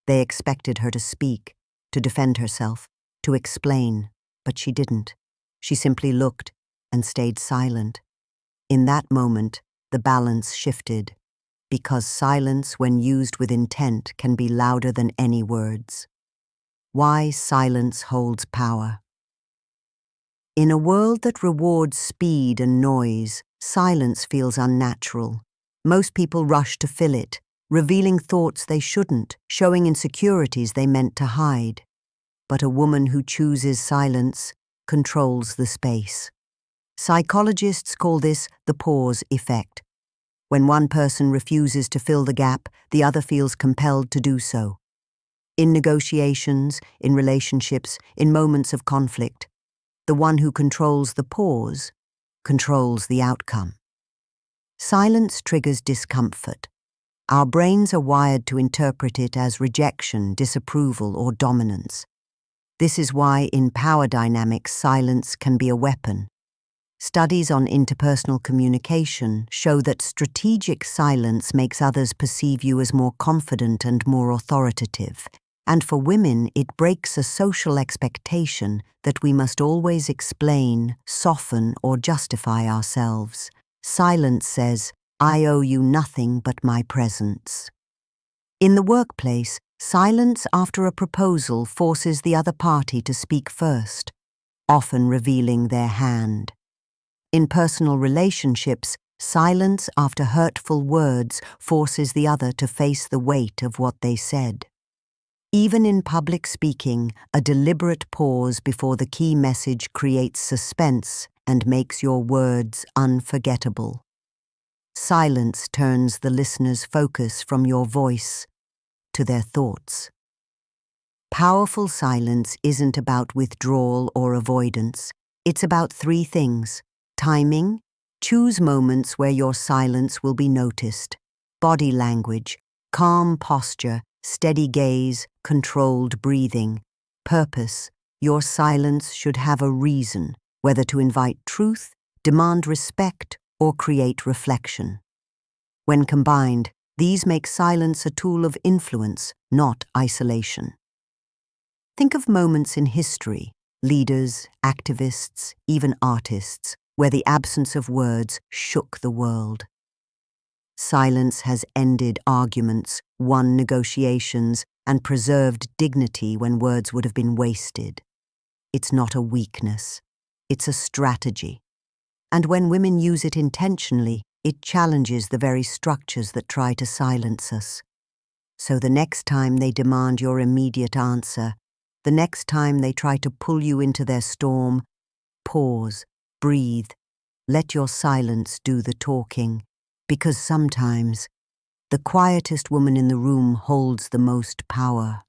They expected her to speak, to defend herself, to explain, but she didn't. She simply looked and stayed silent. In that moment, the balance shifted, because silence, when used with intent, can be louder than any words. Why silence holds power. In a world that rewards speed and noise, silence feels unnatural. Most people rush to fill it, revealing thoughts they shouldn't, showing insecurities they meant to hide. But a woman who chooses silence controls the space. Psychologists call this the pause effect. When one person refuses to fill the gap, the other feels compelled to do so. In negotiations, in relationships, in moments of conflict, the one who controls the pause controls the outcome. Silence triggers discomfort. Our brains are wired to interpret it as rejection, disapproval, or dominance. This is why in power dynamics, silence can be a weapon. Studies on interpersonal communication show that strategic silence makes others perceive you as more confident and more authoritative. And for women, it breaks a social expectation that we must always explain, soften, or justify ourselves. Silence says, "I owe you nothing but my presence." In the workplace, silence after a proposal forces the other party to speak first, often revealing their hand. In personal relationships, silence after hurtful words forces the other to face the weight of what they said. Even in public speaking, a deliberate pause before the key message creates suspense and makes your words unforgettable. Silence turns the listener's focus from your voice to their thoughts. Powerful silence isn't about withdrawal or avoidance. It's about three things. Timing. Choose moments where your silence will be noticed. Body language. Calm posture, steady gaze, controlled breathing. Purpose. Your silence should have a reason, whether to invite truth, demand respect, or create reflection. When combined, these make silence a tool of influence, not isolation. Think of moments in history, leaders, activists, even artists, where the absence of words shook the world. Silence has ended arguments, won negotiations, and preserved dignity when words would have been wasted. It's not a weakness, it's a strategy. And when women use it intentionally, it challenges the very structures that try to silence us. So the next time they demand your immediate answer, the next time they try to pull you into their storm, pause, breathe, let your silence do the talking, because sometimes the quietest woman in the room holds the most power.